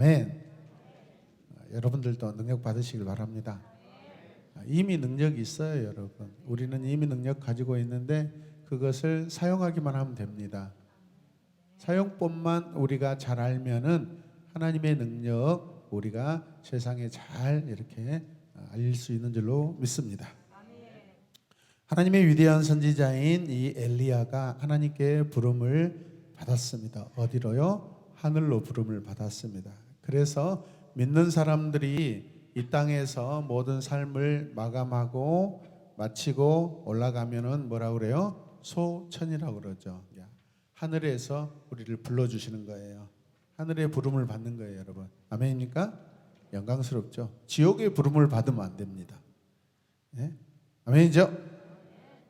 아멘. 여러분들도 능력 받으시길 바랍니다. 이미 능력이 있어요, 여러분. 우리는 이미 능력 가지고 있는데 그것을 사용하기만 하면 됩니다. 사용법만 우리가 잘 알면은 하나님의 능력 우리가 세상에 잘 이렇게 알릴 수 있는 줄로 믿습니다. 하나님의 위대한 선지자인 이 엘리야가 하나님께 부름을 받았습니다. 어디로요? 하늘로 부름을 받았습니다. 그래서 믿는 사람들이 이 땅에서 모든 삶을 마감하고 마치고 올라가면은 뭐라고 그래요? 소천이라고 그러죠. 하늘에서 우리를 불러주시는 거예요. 하늘의 부름을 받는 거예요, 여러분. 아멘입니까? 영광스럽죠. 지옥의 부름을 받으면 안 됩니다. 네? 아멘이죠?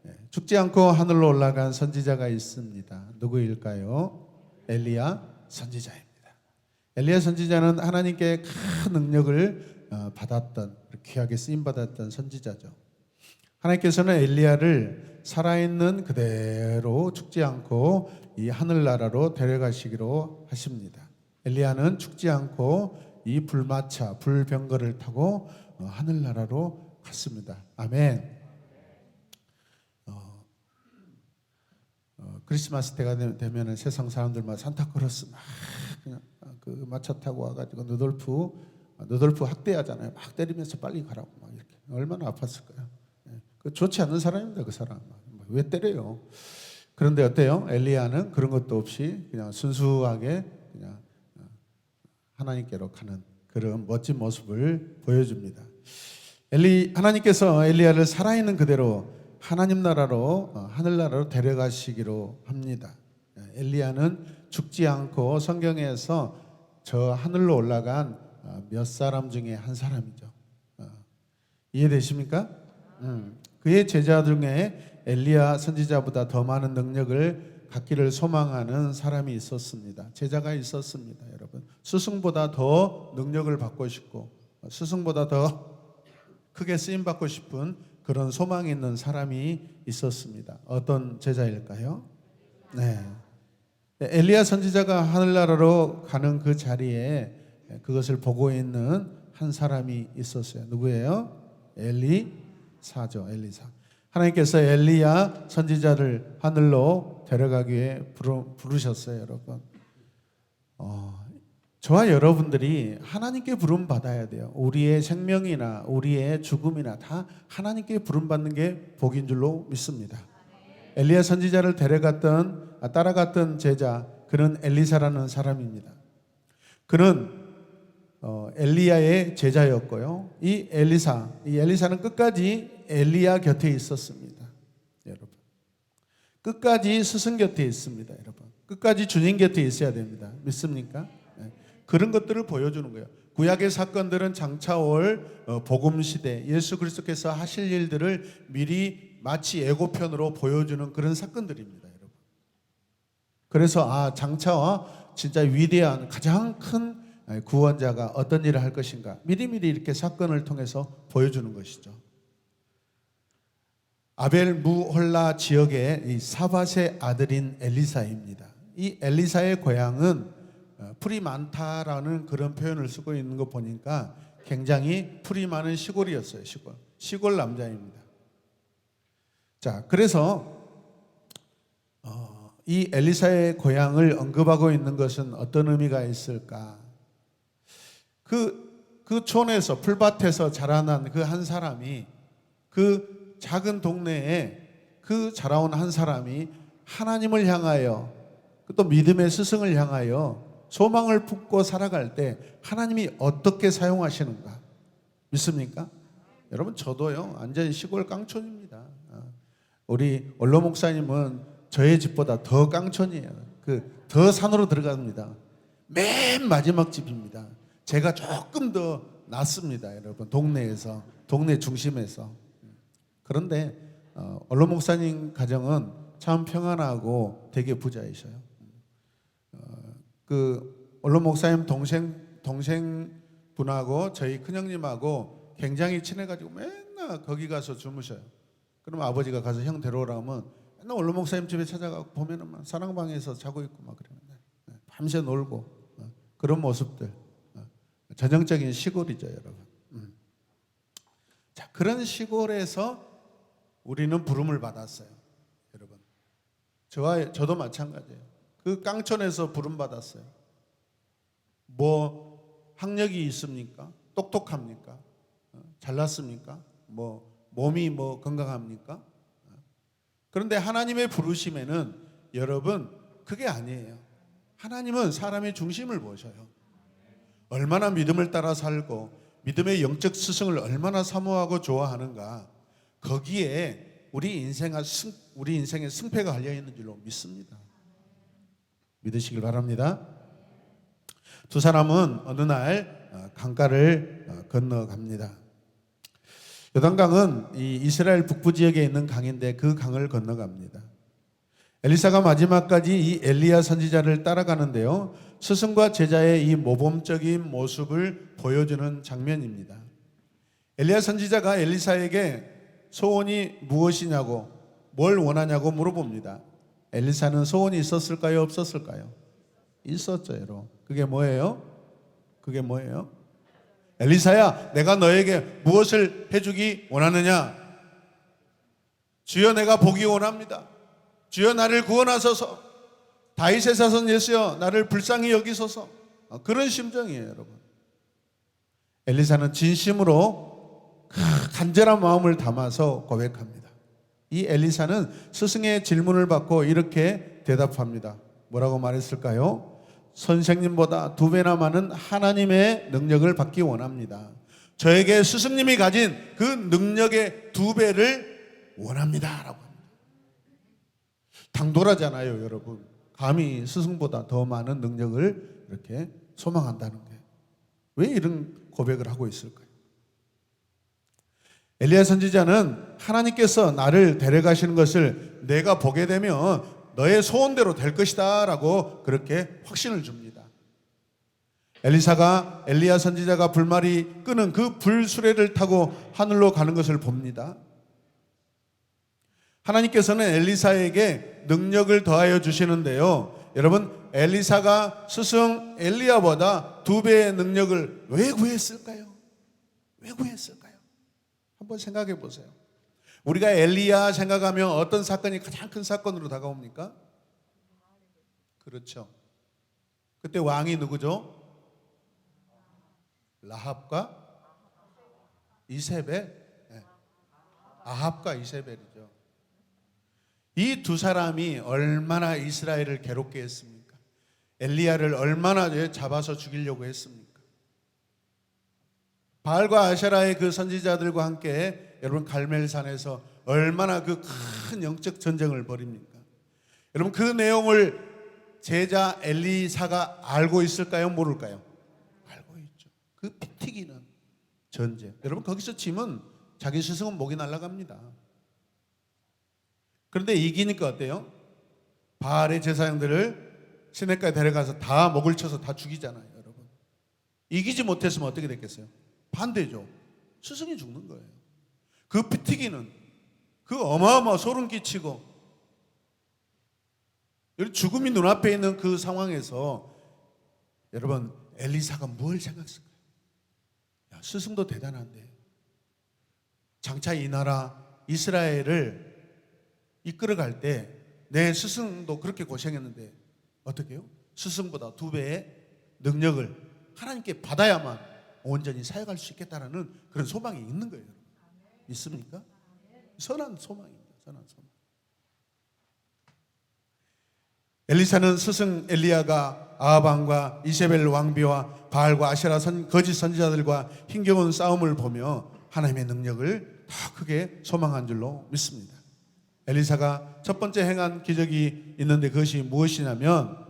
네. 죽지 않고 하늘로 올라간 선지자가 있습니다. 누구일까요? 엘리야 선지자입니다. 엘리야 선지자는 하나님께 큰 능력을 받았던, 귀하게 쓰임받았던 선지자죠. 하나님께서는 엘리야를 살아있는 그대로 죽지 않고 이 하늘나라로 데려가시기로 하십니다. 엘리야는 죽지 않고 이 불마차, 불병거를 타고 하늘나라로 갔습니다. 아멘. 크리스마스 때가 되면 세상 사람들만 산타크로스 막 그냥 그 마차 타고 와가지고 누돌프 학대하잖아요. 막 때리면서 빨리 가라고 막 이렇게. 얼마나 아팠을까요? 그 좋지 않은 사람입니다, 그 사람. 왜 때려요? 그런데 어때요? 엘리야는 그런 것도 없이 그냥 순수하게 그냥 하나님께로 가는 그런 멋진 모습을 보여줍니다. 하나님께서 엘리야를 살아있는 그대로 하나님 나라로, 하늘나라로 데려가시기로 합니다. 엘리야는 죽지 않고 성경에서 저 하늘로 올라간 몇 사람 중에 한 사람이죠. 이해되십니까? 그의 제자 중에 엘리야 선지자보다 더 많은 능력을 갖기를 소망하는 사람이 있었습니다. 제자가 있었습니다, 여러분. 스승보다 더 능력을 받고 싶고 스승보다 더 크게 쓰임 받고 싶은 그런 소망이 있는 사람이 있었습니다. 어떤 제자일까요? 네. 엘리야 선지자가 하늘나라로 가는 그 자리에 그것을 보고 있는 한 사람이 있었어요. 누구예요? 엘리사죠. 엘리사. 하나님께서 엘리야 선지자를 하늘로 데려가기 위해 부르셨어요, 여러분. 저와 여러분들이 하나님께 부름 받아야 돼요. 우리의 생명이나 우리의 죽음이나 다 하나님께 부름 받는 게 복인 줄로 믿습니다. 엘리야 선지자를 따라갔던 제자, 그는 엘리사라는 사람입니다. 그는 엘리야의 제자였고요. 이 엘리사는 끝까지 엘리야 곁에 있었습니다. 여러분, 끝까지 스승 곁에 있습니다. 여러분, 끝까지 주님 곁에 있어야 됩니다. 믿습니까? 네. 그런 것들을 보여주는 거예요. 구약의 사건들은 장차 올 복음 시대, 예수 그리스도께서 하실 일들을 미리 마치 예고편으로 보여주는 그런 사건들입니다, 여러분. 그래서 장차와 진짜 위대한 가장 큰 구원자가 어떤 일을 할 것인가 미리미리 이렇게 사건을 통해서 보여주는 것이죠. 아벨 무홀라 지역의 이 사밧의 아들인 엘리사입니다. 이 엘리사의 고향은 풀이 많다라는 그런 표현을 쓰고 있는 거 보니까 굉장히 풀이 많은 시골이었어요. 시골 남자입니다. 자, 그래서 이 엘리사의 고향을 언급하고 있는 것은 어떤 의미가 있을까? 그 촌에서 풀밭에서 자라난 그 한 사람이, 그 작은 동네에 그 자라온 한 사람이 하나님을 향하여 또 믿음의 스승을 향하여 소망을 품고 살아갈 때 하나님이 어떻게 사용하시는가 믿습니까? 여러분, 저도요 완전히 시골 깡촌입니다. 우리 원로 목사님은 저의 집보다 더 깡촌이에요. 더 산으로 들어갑니다. 맨 마지막 집입니다. 제가 조금 더 낫습니다, 여러분. 동네 중심에서. 그런데 원로 목사님 가정은 참 평안하고 되게 부자이셔요. 원로 목사님 동생분하고 저희 큰형님하고 굉장히 친해가지고 맨날 거기 가서 주무셔요. 그럼 아버지가 가서 형 데려오라면 맨날 원로 목사님 집에 찾아가고 보면은 막 사랑방에서 자고 있고 막 그러는데 밤새 놀고 그런 모습들. 전형적인 시골이죠, 여러분. 자, 그런 시골에서 우리는 부름을 받았어요, 여러분. 저도 마찬가지예요. 그 깡촌에서 부름 받았어요. 뭐 학력이 있습니까? 똑똑합니까? 잘났습니까? 뭐 몸이 뭐 건강합니까? 그런데 하나님의 부르심에는 여러분 그게 아니에요. 하나님은 사람의 중심을 보셔요. 얼마나 믿음을 따라 살고 믿음의 영적 스승을 얼마나 사모하고 좋아하는가, 거기에 우리 인생의 승패가 갈려 있는 줄로 믿습니다. 믿으시길 바랍니다. 두 사람은 어느 날 강가를 건너갑니다. 요단강은 이 이스라엘 북부 지역에 있는 강인데 그 강을 건너갑니다. 엘리사가 마지막까지 이 엘리야 선지자를 따라가는데요, 스승과 제자의 이 모범적인 모습을 보여주는 장면입니다. 엘리야 선지자가 엘리사에게 소원이 무엇이냐고, 뭘 원하냐고 물어봅니다. 엘리사는 소원이 있었을까요, 없었을까요? 있었죠, 여러분. 그게 뭐예요? 엘리사야, 내가 너에게 무엇을 해주기 원하느냐? 주여, 내가 보기 원합니다. 주여, 나를 구원하소서. 다윗의 자손 예수여, 나를 불쌍히 여기소서. 그런 심정이에요, 여러분. 엘리사는 진심으로 간절한 마음을 담아서 고백합니다. 이 엘리사는 스승의 질문을 받고 이렇게 대답합니다. 뭐라고 말했을까요? 선생님보다 2배나 많은 하나님의 능력을 받기 원합니다. 저에게 스승님이 가진 그 능력의 2배를 원합니다 라고 합니다. 당돌하잖아요, 여러분. 감히 스승보다 더 많은 능력을 이렇게 소망한다는 게 왜 이런 고백을 하고 있을까요? 엘리야 선지자는 하나님께서 나를 데려가시는 것을 내가 보게 되면 너의 소원대로 될 것이다 라고 그렇게 확신을 줍니다. 엘리사가 엘리야 선지자가 불말이 끄는 그 불수레를 타고 하늘로 가는 것을 봅니다. 하나님께서는 엘리사에게 능력을 더하여 주시는데요, 여러분, 엘리사가 스승 엘리야보다 2배의 능력을 왜 구했을까요? 한번 생각해 보세요. 우리가 엘리야 생각하면 어떤 사건이 가장 큰 사건으로 다가옵니까? 그렇죠. 그때 왕이 누구죠? 라합과 이세벨. 아합과 이세벨이죠. 이 두 사람이 얼마나 이스라엘을 괴롭게 했습니까? 엘리야를 얼마나 잡아서 죽이려고 했습니까? 바알과 아세라의 그 선지자들과 함께 여러분 갈멜산에서 얼마나 그 큰 영적 전쟁을 벌입니까? 여러분, 그 내용을 제자 엘리사가 알고 있을까요? 모를까요? 알고 있죠. 그 피 튀기는 전쟁. 여러분, 거기서 지면 자기 스승은 목이 날아갑니다. 그런데 이기니까 어때요? 바알의 제사장들을 시내가에 데려가서 다 목을 쳐서 다 죽이잖아요, 여러분. 이기지 못했으면 어떻게 됐겠어요? 반대죠. 스승이 죽는 거예요. 그 피 튀기는, 그 어마어마 소름 끼치고 죽음이 눈앞에 있는 그 상황에서 여러분, 엘리사가 뭘 생각했을까요? 야, 스승도 대단한데 장차 이 나라 이스라엘을 이끌어갈 때 내 스승도 그렇게 고생했는데 어떻게 해요? 스승보다 2배의 능력을 하나님께 받아야만 온전히 사역할 수 있겠다라는 그런 소망이 있는 거예요. 있습니까? 선한 소망입니다. 선한 소망. 엘리사는 스승 엘리야가 아합 왕과 이세벨 왕비와 바알과 아세라 거짓 선지자들과 힘겨운 싸움을 보며 하나님의 능력을 더 크게 소망한 줄로 믿습니다. 엘리사가 첫 번째 행한 기적이 있는데 그것이 무엇이냐면,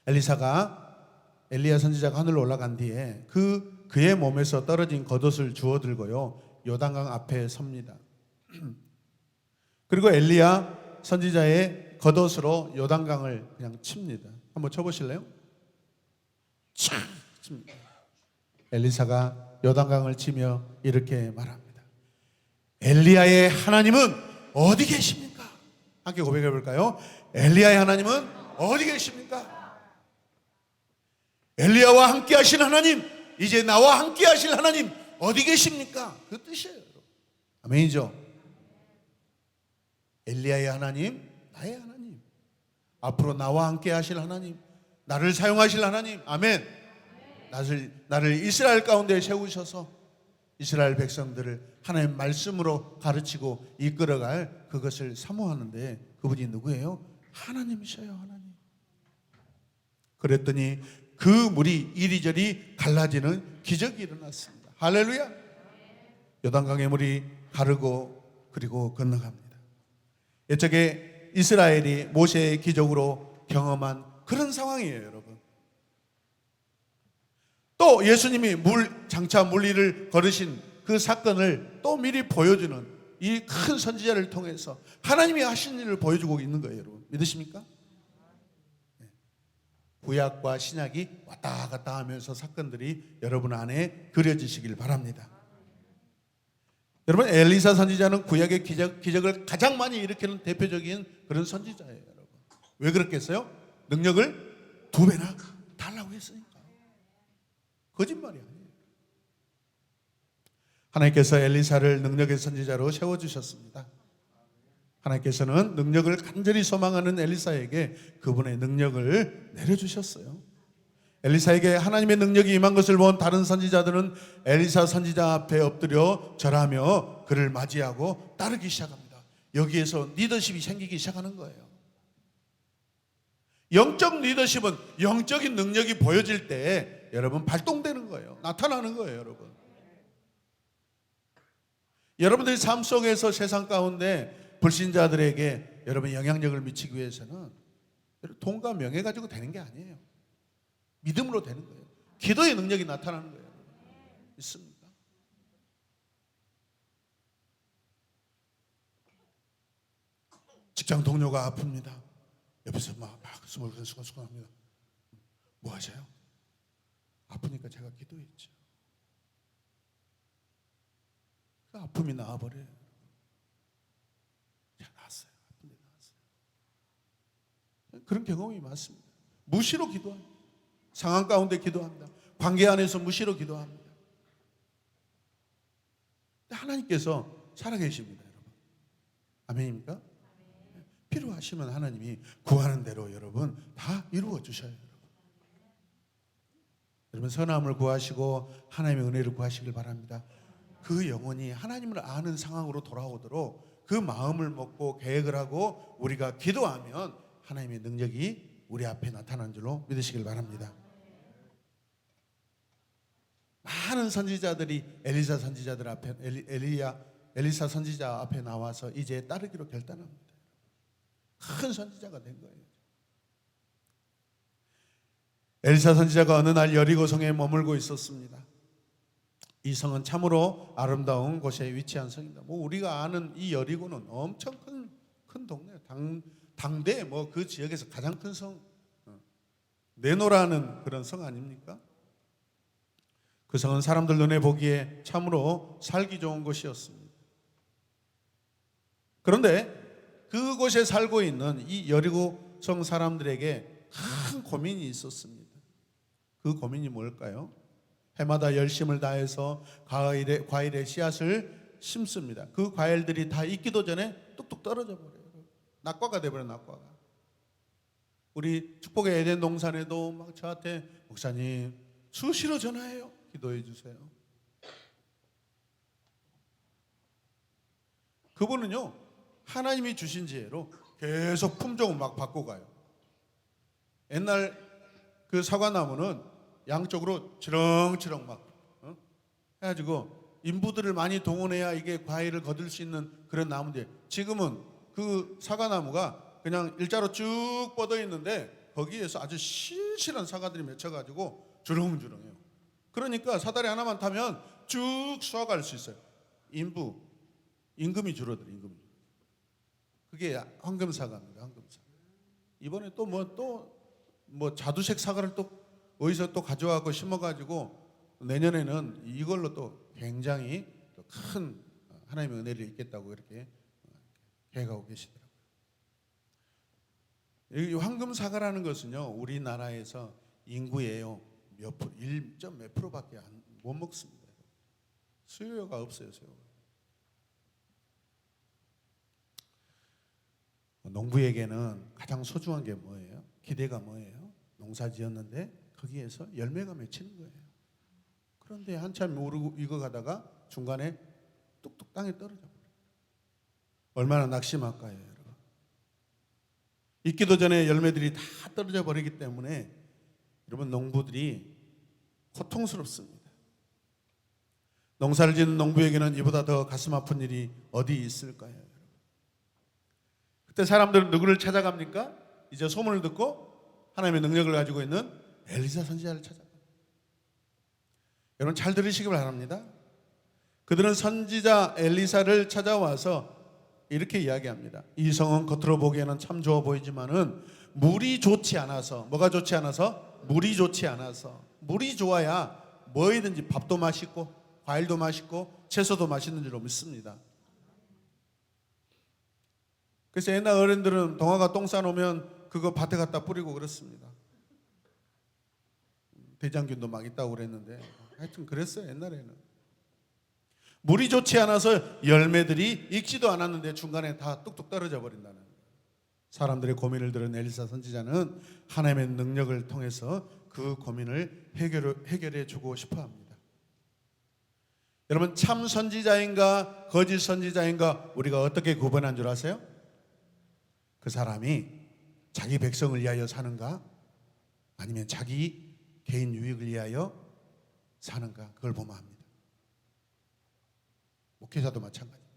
엘리야 선지자가 하늘로 올라간 뒤에 그의 몸에서 떨어진 겉옷을 주워 들고요, 요단강 앞에 섭니다. 그리고 엘리야 선지자의 겉옷으로 요단강을 그냥 칩니다. 한번 쳐보실래요? 촥 칩니다. 엘리사가 요단강을 치며 이렇게 말합니다. 엘리야의 하나님은 어디 계십니까? 함께 고백해 볼까요? 엘리야의 하나님은 어디 계십니까? 엘리야와 함께 하신 하나님 이제 나와 함께 하실 하나님 어디 계십니까? 그 뜻이에요. 아멘이죠. 엘리야의 하나님, 나의 하나님, 앞으로 나와 함께 하실 하나님, 나를 사용하실 하나님. 아멘. 나를 이스라엘 가운데 세우셔서 이스라엘 백성들을 하나님의 말씀으로 가르치고 이끌어갈 그것을 사모하는데, 그분이 누구예요? 하나님이셔요. 하나님. 그랬더니 그 물이 이리저리 갈라지는 기적이 일어났습니다. 할렐루야. 요단강의 물이 가르고 그리고 건너갑니다. 이쪽에 이스라엘이 모세의 기적으로 경험한 그런 상황이에요, 여러분. 또 예수님이 장차 물리를 걸으신 그 사건을 또 미리 보여주는 이 큰 선지자를 통해서 하나님이 하신 일을 보여주고 있는 거예요, 여러분. 믿으십니까? 구약과 신약이 왔다 갔다 하면서 사건들이 여러분 안에 그려지시길 바랍니다. 여러분, 엘리사 선지자는 구약의 기적을 가장 많이 일으키는 대표적인 그런 선지자예요, 여러분. 왜 그렇겠어요? 능력을 2배나 달라고 했으니까. 거짓말이 아니에요. 하나님께서 엘리사를 능력의 선지자로 세워주셨습니다. 하나님께서는 능력을 간절히 소망하는 엘리사에게 그분의 능력을 내려주셨어요. 엘리사에게 하나님의 능력이 임한 것을 본 다른 선지자들은 엘리사 선지자 앞에 엎드려 절하며 그를 맞이하고 따르기 시작합니다. 여기에서 리더십이 생기기 시작하는 거예요. 영적 리더십은 영적인 능력이 보여질 때 여러분 발동되는 거예요. 나타나는 거예요, 여러분. 여러분들이 삶 속에서 세상 가운데 불신자들에게 여러분 영향력을 미치기 위해서는 돈과 명예 가지고 되는 게 아니에요. 믿음으로 되는 거예요. 기도의 능력이 나타나는 거예요. 있습니까? 직장 동료가 아픕니다. 옆에서 막 수근수근합니다. 뭐 하세요? 아프니까 제가 기도했죠. 그 아픔이 나아버려요. 제가 나았어요. 아픈데 나았어요. 그런 경험이 많습니다. 무시로 기도합니다. 상황 가운데 기도합니다. 관계 안에서 무시로 기도합니다. 하나님께서 살아계십니다, 여러분. 아멘입니까? 필요하시면 하나님이 구하는 대로 여러분 다 이루어 주셔요, 여러분. 여러분 선함을 구하시고 하나님의 은혜를 구하시길 바랍니다. 그 영혼이 하나님을 아는 상황으로 돌아오도록 그 마음을 먹고 계획을 하고 우리가 기도하면 하나님의 능력이 우리 앞에 나타난 줄로 믿으시길 바랍니다. 많은 선지자들이 엘리사 선지자들 앞에 엘리사 선지자 앞에 나와서 이제 따르기로 결단합니다. 큰 선지자가 된 거예요. 엘리사 선지자가 어느 날 여리고 성에 머물고 있었습니다. 이 성은 참으로 아름다운 곳에 위치한 성입니다. 뭐 우리가 아는 이 여리고는 엄청 큰 동네예요. 당대 뭐 그 지역에서 가장 큰 성, 네노라는 그런 성 아닙니까? 그 성은 사람들 눈에 보기에 참으로 살기 좋은 곳이었습니다. 그런데 그곳에 살고 있는 이 여리고 성 사람들에게 큰 고민이 있었습니다. 그 고민이 뭘까요? 해마다 열심을 다해서 과일의 씨앗을 심습니다. 그 과일들이 다 익기도 전에 뚝뚝 떨어져 버려요. 낙과가 돼버려요. 낙과가. 우리 축복의 에덴 동산에도 막 저한테 목사님 수시로 전화해요. 기도해 주세요. 그분은요 하나님이 주신 지혜로 계속 품종을 막 바꿔가요. 옛날 그 사과나무는 양쪽으로 지렁지렁 막 해가지고 인부들을 많이 동원해야 이게 과일을 거둘 수 있는 그런 나무인데, 지금은 그 사과나무가 그냥 일자로 쭉 뻗어 있는데 거기에서 아주 실실한 사과들이 맺혀가지고 주렁주렁해요. 그러니까 사다리 하나만 타면 쭉 수확할 수 있어요. 임금이 줄어들어요. 임금이. 그게 황금사과입니다. 황금사과. 이번에 또 뭐 자두색 사과를 또 어디서 또 가져와서 심어가지고 내년에는 이걸로 또 굉장히 큰 하나님의 은혜를 입겠다고 이렇게 계획하고 계시더라고요. 이 황금사과라는 것은요 우리나라에서 인구의 몇 프로, 1점 몇 프로밖에 못 먹습니다. 수요가 없어요. 수요가. 농부에게는 가장 소중한 게 뭐예요? 기대가 뭐예요? 농사 지었는데 거기에서 열매가 맺히는 거예요. 그런데 한참 오르고 익어가다가 중간에 뚝뚝 땅에 떨어져 버려요. 얼마나 낙심할까요, 여러분? 익기도 전에 열매들이 다 떨어져 버리기 때문에 여러분, 농부들이 고통스럽습니다. 농사를 짓는 농부에게는 이보다 더 가슴 아픈 일이 어디 있을까요, 여러분? 그때 사람들은 누구를 찾아갑니까? 이제 소문을 듣고 하나님의 능력을 가지고 있는 엘리사 선지자를 찾아갑니다. 여러분, 잘 들으시기 바랍니다. 그들은 선지자 엘리사를 찾아와서 이렇게 이야기합니다. 이 성은 겉으로 보기에는 참 좋아 보이지만은 물이 좋지 않아서. 뭐가 좋지 않아서? 물이 좋지 않아서. 물이 좋아야 뭐이든지 밥도 맛있고 과일도 맛있고 채소도 맛있는 줄로 믿습니다. 그래서 옛날 어른들은 동화가 똥 싸놓으면 그거 밭에 갖다 뿌리고 그랬습니다. 대장균도 막 있다고 그랬는데 하여튼 그랬어요, 옛날에는. 물이 좋지 않아서 열매들이 익지도 않았는데 중간에 다 뚝뚝 떨어져 버린다는 거예요. 사람들의 고민을 들은 엘리사 선지자는 하나님의 능력을 통해서 그 고민을 해결해 주고 싶어 합니다. 여러분, 참 선지자인가 거짓 선지자인가 우리가 어떻게 구분한 줄 아세요? 그 사람이 자기 백성을 위하여 사는가 아니면 자기 개인 유익을 위하여 사는가, 그걸 보면 합니다. 목회자도 마찬가지입니다.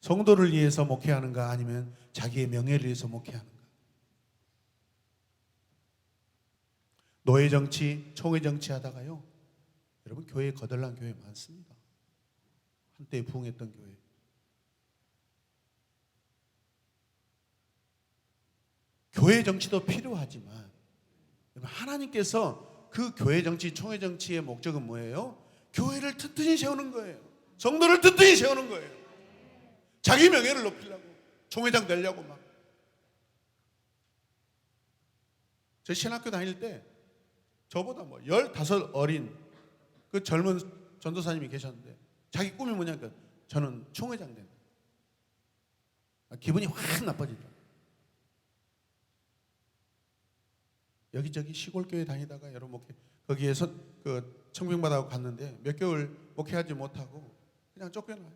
성도를 위해서 목회하는가 아니면 자기의 명예를 위해서 목회하는가. 노예 정치, 총회 정치 하다가요, 여러분, 교회에 거덜난 교회 많습니다. 한때 부흥했던 교회. 교회 정치도 필요하지만 하나님께서 그 교회 정치, 총회 정치의 목적은 뭐예요? 교회를 튼튼히 세우는 거예요. 성도를 튼튼히 세우는 거예요. 자기 명예를 높이려고, 총회장 되려고 막. 저 신학교 다닐 때 저보다 15 어린 그 젊은 전도사님이 계셨는데 자기 꿈이 뭐냐니까 저는 총회장 된다. 기분이 확 나빠지더라고요. 여기저기 시골교회 다니다가 여러분 거기에서 그 청빙받아서 갔는데 몇 개월 목회하지 못하고 그냥 쫓겨나요.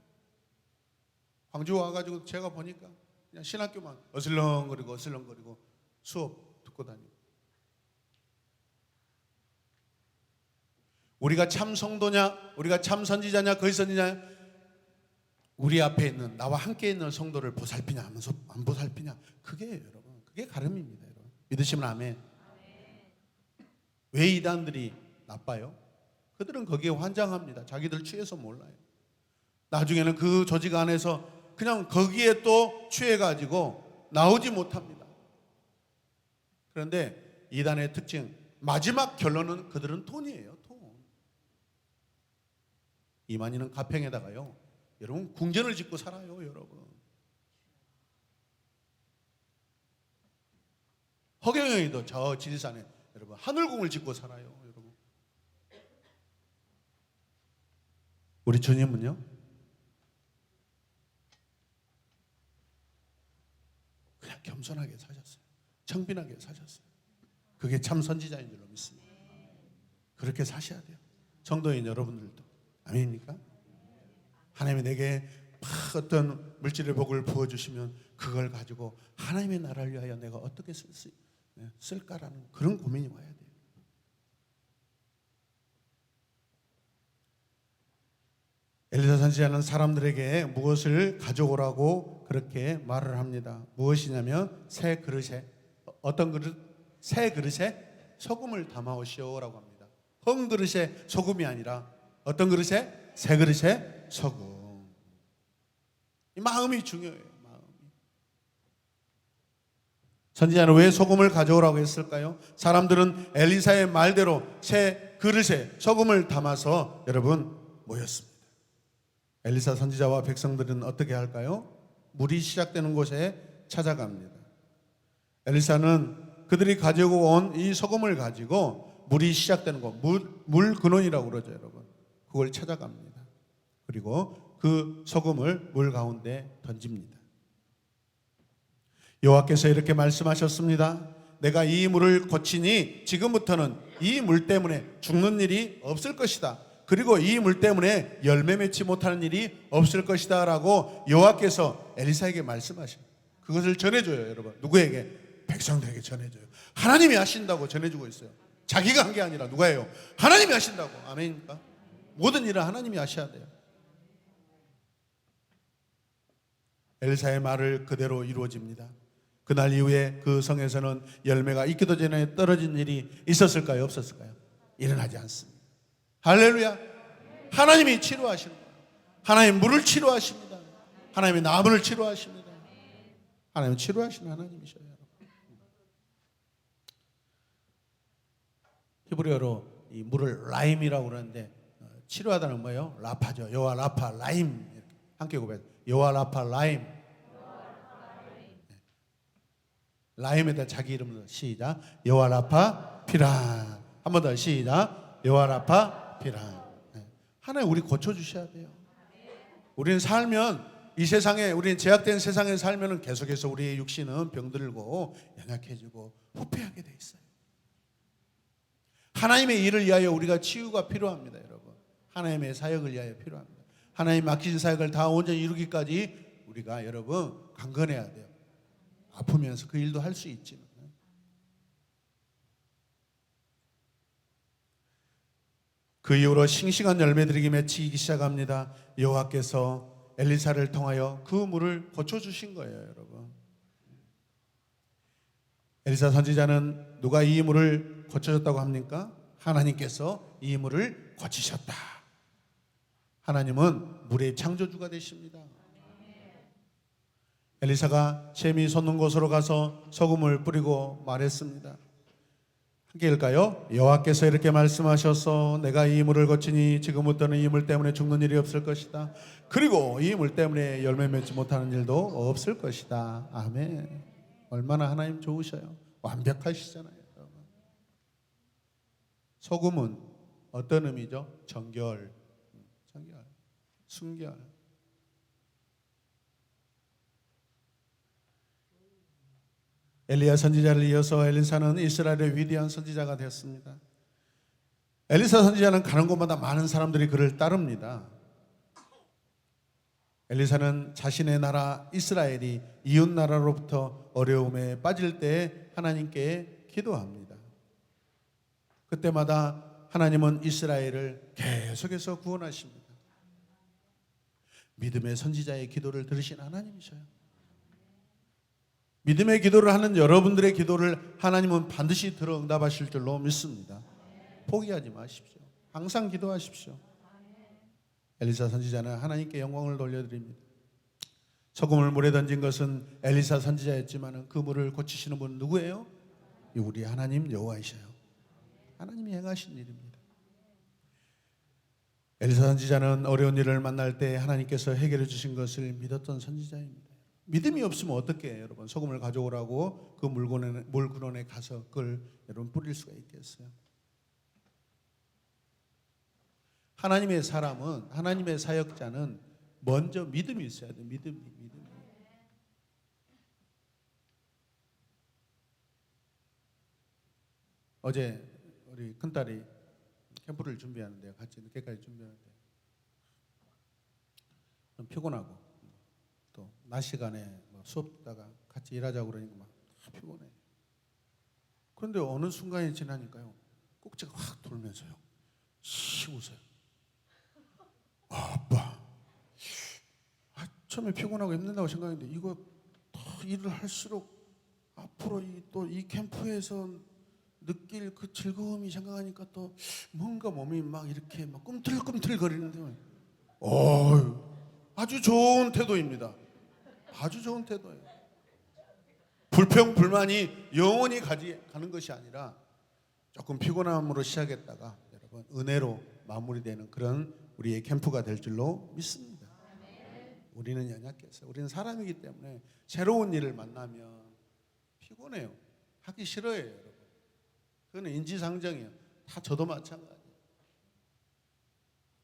광주 와가지고 제가 보니까 그냥 신학교만 어슬렁거리고 수업 듣고 다니고. 우리가 참 성도냐, 우리가 참 선지자냐, 거짓 선지자냐, 우리 앞에 있는 나와 함께 있는 성도를 보살피냐 안 보살피냐, 그게 여러분, 그게 가름입니다. 여러분, 믿으시면 아멘. 왜 이단들이 나빠요? 그들은 거기에 환장합니다. 자기들 취해서 몰라요. 나중에는 그 조직 안에서 그냥 거기에 또 취해가지고 나오지 못합니다. 그런데 이단의 특징, 마지막 결론은 그들은 돈이에요. 돈. 이만희는 가평에다가요, 여러분, 궁전을 짓고 살아요. 여러분, 허경영이도 저 지리산에 여러분 하늘궁을 짓고 살아요. 여러분, 우리 주님은요, 그냥 겸손하게 사셨어요. 청빈하게 사셨어요. 그게 참 선지자인 줄로 믿습니다. 그렇게 사셔야 돼요. 성도인 여러분들도. 아멘입니까? 하나님이 내게 막 어떤 물질의 복을 부어주시면 그걸 가지고 하나님의 나라를 위하여 내가 어떻게 쓸까라는 그런 고민이 와야 돼요. 엘리사 선지자는 사람들에게 무엇을 가져오라고 그렇게 말을 합니다. 무엇이냐면 새 그릇에, 어떤 그릇? 새 그릇에 소금을 담아오시오라고 합니다. 헝 그릇에 소금이 아니라 어떤 그릇에? 새 그릇에 소금. 이 마음이 중요해요. 마음이. 선지자는 왜 소금을 가져오라고 했을까요? 사람들은 엘리사의 말대로 새 그릇에 소금을 담아서 여러분 모였습니다. 엘리사 선지자와 백성들은 어떻게 할까요? 물이 시작되는 곳에 찾아갑니다. 엘리사는 그들이 가지고 온 이 소금을 가지고 물이 시작되는 곳, 물 근원이라고 그러죠, 여러분. 그걸 찾아갑니다. 그리고 그 소금을 물 가운데 던집니다. 여호와께서 이렇게 말씀하셨습니다. 내가 이 물을 고치니 지금부터는 이 물 때문에 죽는 일이 없을 것이다. 그리고 이 물 때문에 열매 맺지 못하는 일이 없을 것이다 라고 여호와께서 엘리사에게 말씀하십니다. 그것을 전해줘요, 여러분. 누구에게? 백성들에게 전해줘요. 하나님이 하신다고 전해주고 있어요. 자기가 한 게 아니라 누가 해요? 하나님이 하신다고. 아멘입니까? 모든 일은 하나님이 하셔야 돼요. 엘리사의 말을 그대로 이루어집니다. 그날 이후에 그 성에서는 열매가 익기도 전에 떨어진 일이 있었을까요? 없었을까요? 일어나지 않습니다. 할렐루야. 하나님이 치료하시는 거예요. 하나님 물을 치료하십니다. 하나님이 나무를 치료하십니다. 하나님 치료하시는 하나님이셔요. 히브리어로 이 물을 라임이라고 그러는데 치료하다는 뭐예요? 라파죠. 여호와 라파 라임. 함께 고백해요. 여호와 라파 라임. 라임에다 자기 이름으로 시작. 여호와 라파 피라. 한 번 더 시작. 여호와 라파 피라. 하나님 우리 고쳐주셔야 돼요. 우리는 살면 이 세상에, 우리는 제약된 세상에 살면 계속해서 우리의 육신은 병들고 연약해지고 후퇴하게 돼 있어요. 하나님의 일을 위하여 우리가 치유가 필요합니다, 여러분. 하나님의 사역을 위하여 필요합니다. 하나님 맡기신 사역을 다 온전히 이루기까지 우리가 여러분 강건해야 돼요. 아프면서 그 일도 할 수 있지만. 그 이후로 싱싱한 열매들이 맺히기 시작합니다. 여호와께서 엘리사를 통하여 그 물을 고쳐주신 거예요, 여러분. 엘리사 선지자는 누가 이 물을 고쳐줬다고 합니까? 하나님께서 이 물을 고치셨다. 하나님은 물의 창조주가 되십니다. 엘리사가 셈이 솟는 곳으로 가서 소금을 뿌리고 말했습니다. 함께 읽을까요? 여호와께서 이렇게 말씀하셔서 내가 이 물을 고치니 지금부터는 이 물 때문에 죽는 일이 없을 것이다. 그리고 이 물 때문에 열매 맺지 못하는 일도 없을 것이다. 아멘. 얼마나 하나님 좋으셔요. 완벽하시잖아요. 소금은 어떤 의미죠? 정결, 순결. 엘리야 선지자를 이어서 엘리사는 이스라엘의 위대한 선지자가 되었습니다. 엘리사 선지자는 가는 곳마다 많은 사람들이 그를 따릅니다. 엘리사는 자신의 나라 이스라엘이 이웃 나라로부터 어려움에 빠질 때 하나님께 기도합니다. 그때마다 하나님은 이스라엘을 계속해서 구원하십니다. 믿음의 선지자의 기도를 들으신 하나님이셔요. 믿음의 기도를 하는 여러분들의 기도를 하나님은 반드시 들어 응답하실 줄로 믿습니다. 포기하지 마십시오. 항상 기도하십시오. 엘리사 선지자는 하나님께 영광을 돌려드립니다. 소금을 물에 던진 것은 엘리사 선지자였지만 그 물을 고치시는 분은 누구예요? 우리 하나님 여호와이셔요. 하나님이 행하신 일입니다. 엘리사 선지자는 어려운 일을 만날 때 하나님께서 해결해 주신 것을 믿었던 선지자입니다. 믿음이 없으면 어떻게 해요, 여러분? 소금을 가져오라고 그 물 근원에 가서 그걸 여러분 뿌릴 수가 있겠어요? 하나님의 사람은, 하나님의 사역자는 먼저 믿음이 있어야 돼요. 믿음이. 어제 우리 큰딸이 캠프를 준비하는데요. 같이 늦게까지 준비하는데 좀 피곤하고 또 낮 시간에 수업 듣다가 같이 일하자고 그러니까 막 피곤해. 그런데 어느 순간이 지나니까요, 꼭지가 확 돌면서요, 씩 웃어요. 아빠, 처음에 피곤하고 힘든다고 생각했는데 이거 더 일을 할수록 앞으로 또 이 캠프에서 느낄 그 즐거움이 생각하니까 또 뭔가 몸이 막 이렇게 막 꿈틀꿈틀 거리는데, 아주 좋은 태도입니다. 아주 좋은 태도예요. 불평, 불만이 영원히 가는 것이 아니라 조금 피곤함으로 시작했다가 여러분 은혜로 마무리되는 그런 우리의 캠프가 될 줄로 믿습니다. 우리는 연약해서, 우리는 사람이기 때문에 새로운 일을 만나면 피곤해요. 하기 싫어해요, 여러분. 그거는 인지상정이에요. 다 저도 마찬가지예요.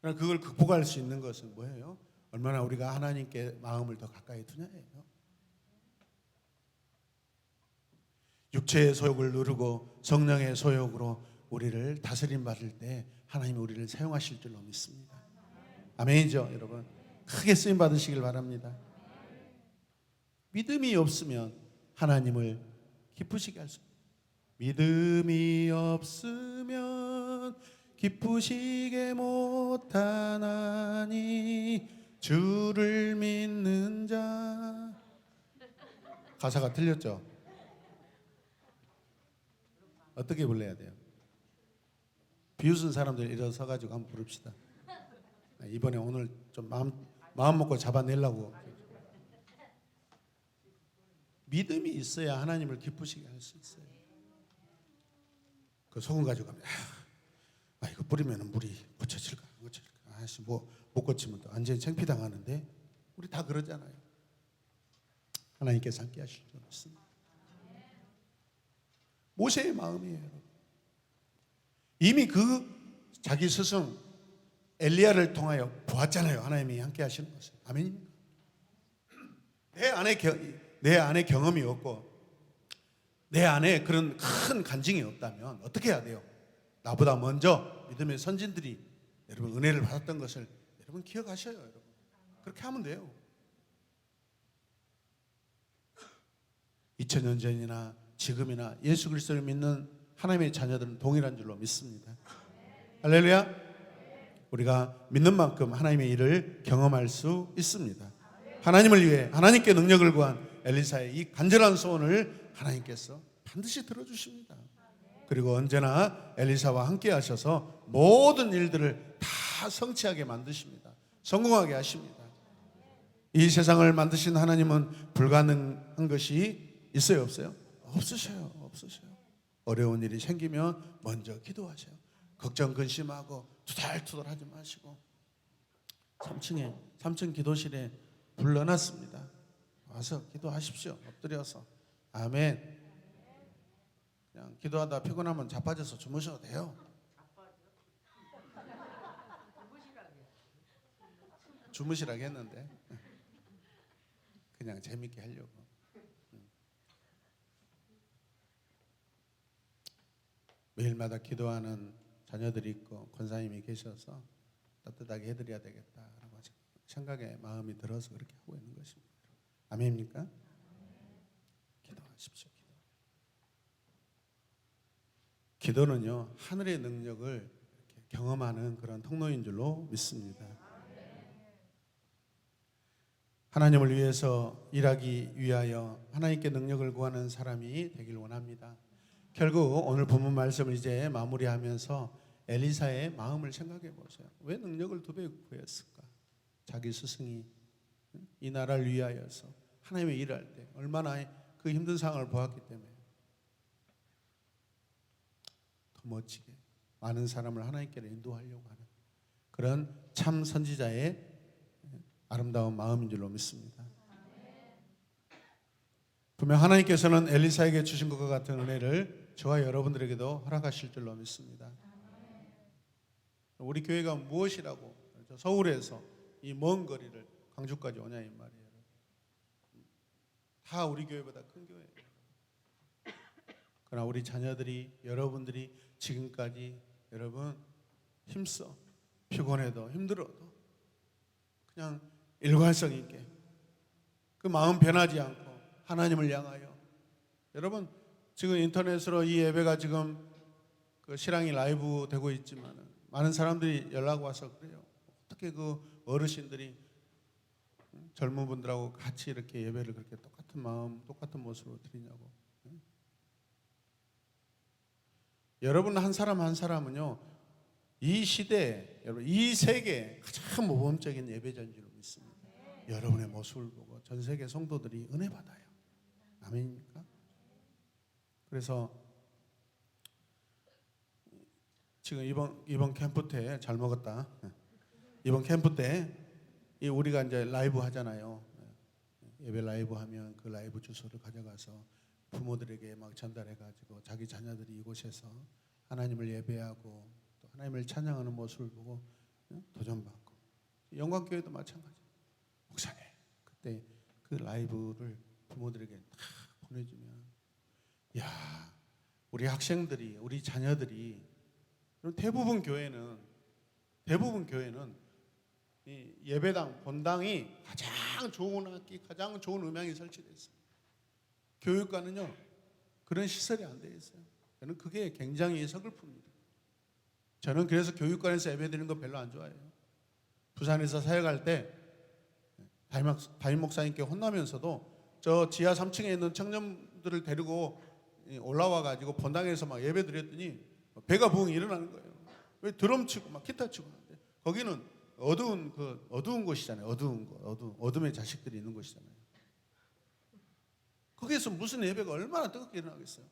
그러나 그걸 극복할 수 있는 것은 뭐예요? 얼마나 우리가 하나님께 마음을 더 가까이 두냐예요. 육체의 소욕을 누르고 성령의 소욕으로 우리를 다스림 받을 때 하나님이 우리를 사용하실 줄로 믿습니다. 아멘이죠, 여러분. 크게 쓰임 받으시길 바랍니다. 믿음이 없으면 하나님을 기쁘시게 할 수 없어요. 믿음이 없으면 기쁘시게 못하나니 주를 믿는 자. 가사가 틀렸죠? 어떻게 불러야 돼요? 비웃은 사람들 일어서가지고 한번 부릅시다. 이번에 오늘 좀 마음 먹고 잡아내려고. 믿음이 있어야 하나님을 기쁘시게 할 수 있어요. 그 소금 가지고 가면 이거 뿌리면 물이 고쳐질까? 아씨 못 고치면 또 완전히 창피당하는데 우리 다 그러잖아요. 하나님께서 함께 하실 줄 믿습니다. 모세의 마음이에요. 이미 그 자기 스승 엘리야를 통하여 보았잖아요. 하나님이 함께 하시는 것을. 아멘입니까? 내 안에 경험이 없고 내 안에 그런 큰 간증이 없다면 어떻게 해야 돼요? 나보다 먼저 믿음의 선진들이 여러분 은혜를 받았던 것을 여러분 기억하셔요. 여러분. 그렇게 하면 돼요. 2000년 전이나 지금이나 예수 그리스도를 믿는 하나님의 자녀들은 동일한 줄로 믿습니다. 할렐루야. 우리가 믿는 만큼 하나님의 일을 경험할 수 있습니다. 하나님을 위해 하나님께 능력을 구한 엘리사의 이 간절한 소원을 하나님께서 반드시 들어주십니다. 그리고 언제나 엘리사와 함께 하셔서 모든 일들을 다 성취하게 만드십니다. 성공하게 하십니다. 이 세상을 만드신 하나님은 불가능한 것이 있어요, 없어요? 없으셔요. 어려운 일이 생기면 먼저 기도하세요. 걱정 근심하고 투덜투덜 하지 마시고 3층 기도실에 불러놨습니다. 와서 기도하십시오. 엎드려서. 아멘. 그냥 기도하다 피곤하면 자빠져서 주무셔도 돼요. 주무시라고 했는데 그냥 재밌게 하려고. 매일마다 기도하는 자녀들이 있고 권사님이 계셔서 따뜻하게 해드려야 되겠다라고 생각에 마음이 들어서 그렇게 하고 있는 것입니다. 아멘입니까? 기도하십시오. 기도는요 하늘의 능력을 이렇게 경험하는 그런 통로인 줄로 믿습니다. 하나님을 위해서 일하기 위하여 하나님께 능력을 구하는 사람이 되길 원합니다. 결국 오늘 본문 말씀을 이제 마무리하면서 엘리사의 마음을 생각해 보세요. 왜 능력을 2배 구했을까? 자기 스승이 이 나라를 위하여서 하나님의 일을 할 때 얼마나 그 힘든 상황을 보았기 때문에 더 멋지게 많은 사람을 하나님께로 인도하려고 하는 그런 참 선지자의 아름다운 마음인 줄로 믿습니다. 분명 하나님께서는 엘리사에게 주신 것과 같은 은혜를 저와 여러분들에게도 허락하실 줄로 믿습니다. 우리 교회가 무엇이라고 서울에서 이 먼 거리를 광주까지 오냐 이 말이에요. 다 우리 교회보다 큰 교회예요. 그러나 우리 자녀들이 여러분들이 지금까지 여러분 힘써 피곤해도 힘들어도 그냥 일관성 있게 그 마음 변하지 않고 하나님을 향하여 여러분 지금 인터넷으로 이 예배가 지금 그 실황이 라이브 되고 있지만 많은 사람들이 연락 와서 그래요. 어떻게 그 어르신들이 젊은 분들하고 같이 이렇게 예배를 그렇게 똑같은 마음 똑같은 모습으로 드리냐고. 여러분 한 사람 한 사람은요 이 시대 여러분 이 세계 가장 모범적인 예배자인 줄 믿습니다. 여러분의 모습을 보고 전 세계 성도들이 은혜 받아요. 아멘입니까? 그래서 지금 이번 캠프 때 잘 먹었다. 이번 캠프 때 우리가 이제 라이브 하잖아요. 예배 라이브 하면 그 라이브 주소를 가져가서 부모들에게 막 전달해가지고 자기 자녀들이 이곳에서 하나님을 예배하고 또 하나님을 찬양하는 모습을 보고 도전받고, 영광교회도 마찬가지. 목사님, 그때 그 라이브를 부모들에게 다 보내주면, 야, 우리 학생들이, 우리 자녀들이, 대부분 교회는 이 예배당 본당이 가장 좋은 악기, 가장 좋은 음향이 설치되어 있어요. 교육과는요 그런 시설이 안 되어 있어요. 저는 그게 굉장히 서글픕니다. 저는 그래서 교육관에서 예배드리는 거 별로 안 좋아해요. 부산에서 사역할 때 담임 목사님께 혼나면서도 저 지하 3층에 있는 청년들을 데리고 올라와 가지고 본당에서 막 예배 드렸더니 배가 부흥 일어나는 거예요. 왜 드럼 치고 막 기타 치고 하는데, 거기는 어두운 곳이잖아요. 어둠의 자식들이 있는 곳이잖아요. 거기에서 무슨 예배가 얼마나 뜨겁게 일어나겠어요.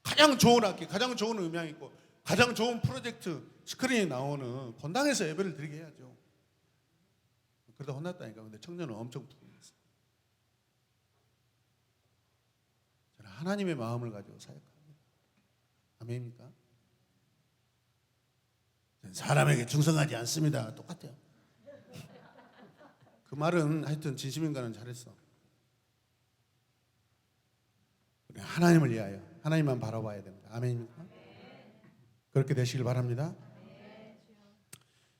가장 좋은 악기, 가장 좋은 음향이 있고 가장 좋은 프로젝트 스크린이 나오는 본당에서 예배를 드리게 해야죠. 그러다 혼났다니까. 근데 청년은 엄청 부흥했어요. 저는 하나님의 마음을 가지고 사역합니다. 아멘입니까? 사람에게 충성하지 않습니다. 똑같아요. 그 말은 하여튼 진심인가는 잘했어. 하나님을 위하여 하나님만 바라봐야 됩니다. 아멘입니까? 그렇게 되시길 바랍니다.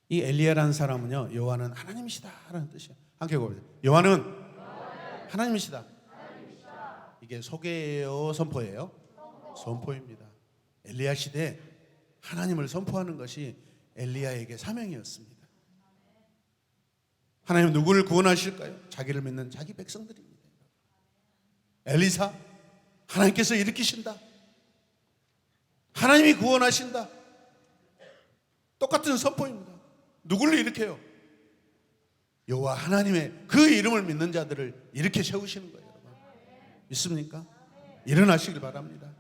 이 엘리야라는 사람은요, 여호와는 하나님이시다 라는 뜻이에요. 함께 고백해요. 여호와는 하나님이시다. 이게 소개예요, 선포예요? 선포입니다. 엘리야 시대에 하나님을 선포하는 것이 엘리야에게 사명이었습니다. 하나님 누구를 구원하실까요? 자기를 믿는 자기 백성들입니다. 엘리사, 하나님께서 일으키신다. 하나님이 구원하신다. 똑같은 선포입니다. 누구를 일으켜요? 여호와 하나님의 그 이름을 믿는 자들을 일으켜 세우시는 거예요. 여러분. 믿습니까? 일어나시길 바랍니다.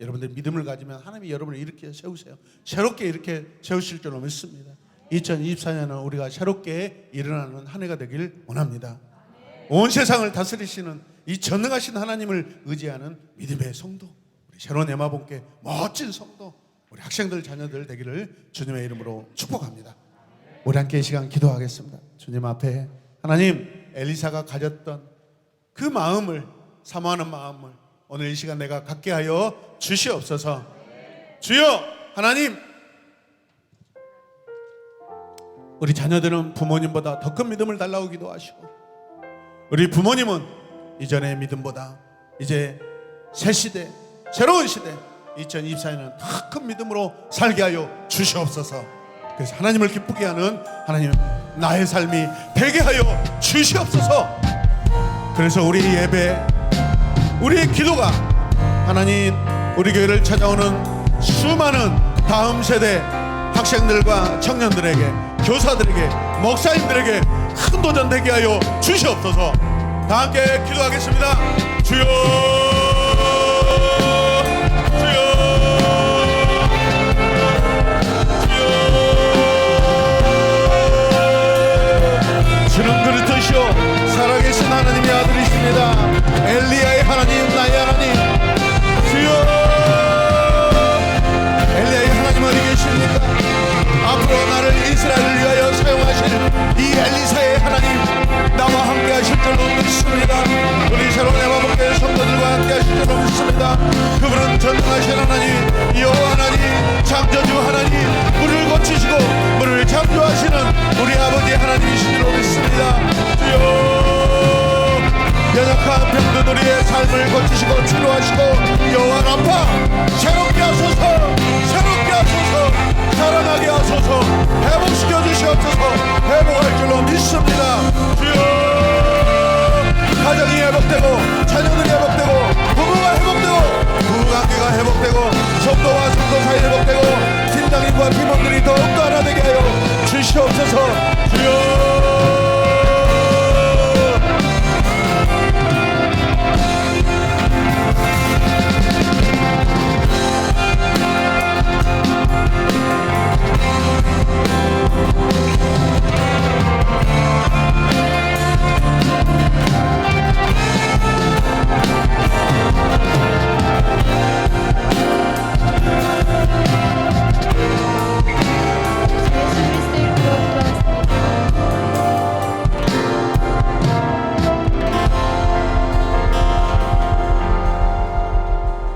여러분들 믿음을 가지면 하나님이 여러분을 일으켜 세우세요. 새롭게 이렇게 세우실 줄로 믿습니다. 2024년은 우리가 새롭게 일어나는 한 해가 되길 원합니다. 온 세상을 다스리시는 이 전능하신 하나님을 의지하는 믿음의 성도, 우리 새로운 에마본께 멋진 성도, 우리 학생들 자녀들 되기를 주님의 이름으로 축복합니다. 우리 함께 이 시간 기도하겠습니다. 주님 앞에 하나님, 엘리사가 가졌던 그 마음을, 사모하는 마음을 오늘 이 시간 내가 갖게 하여 주시옵소서. 주여 하나님, 우리 자녀들은 부모님보다 더 큰 믿음을 달라고 기도하시고, 우리 부모님은 이전의 믿음보다 이제 새 시대, 새로운 시대 2024년은 더 큰 믿음으로 살게 하여 주시옵소서. 그래서 하나님을 기쁘게 하는 하나님, 나의 삶이 되게 하여 주시옵소서. 그래서 우리 예배, 우리의 기도가 하나님, 우리 교회를 찾아오는 수많은 다음 세대 학생들과 청년들에게, 교사들에게, 목사님들에게 큰 도전 되게 하여 주시옵소서. 다 함께 기도하겠습니다. 주여, 주여, 주여. 주는 그렇듯이요 살아계신 하나님의 아들이십니다. 엘리야의 하나님, 나의 하나님. 주여, 엘리야의 하나님 어디 계십니까? 앞으로 나를 이스라엘을 위하여 사용하실 이 엘리사의 하나님, 나와 함께 하실 줄로 믿습니다. 우리 새로운 에마본교회 성도들과 함께 하실 줄로 믿습니다. 그분은 전능하신 하나님, 여호와 하나님, 창조주 하나님, 물을 고치시고 물을 창조하시는 우리 아버지 하나님이신 줄로 믿습니다. 주여, 연약한 병든 우리의 삶을 고치시고 치료하시고 여호와 아파 새롭게 하소서, 새롭게 하소서, 살아나게 하소서, 회복시켜 주시옵소서. 회복할 줄로 믿습니다. 주여, 가정이 회복되고 자녀들이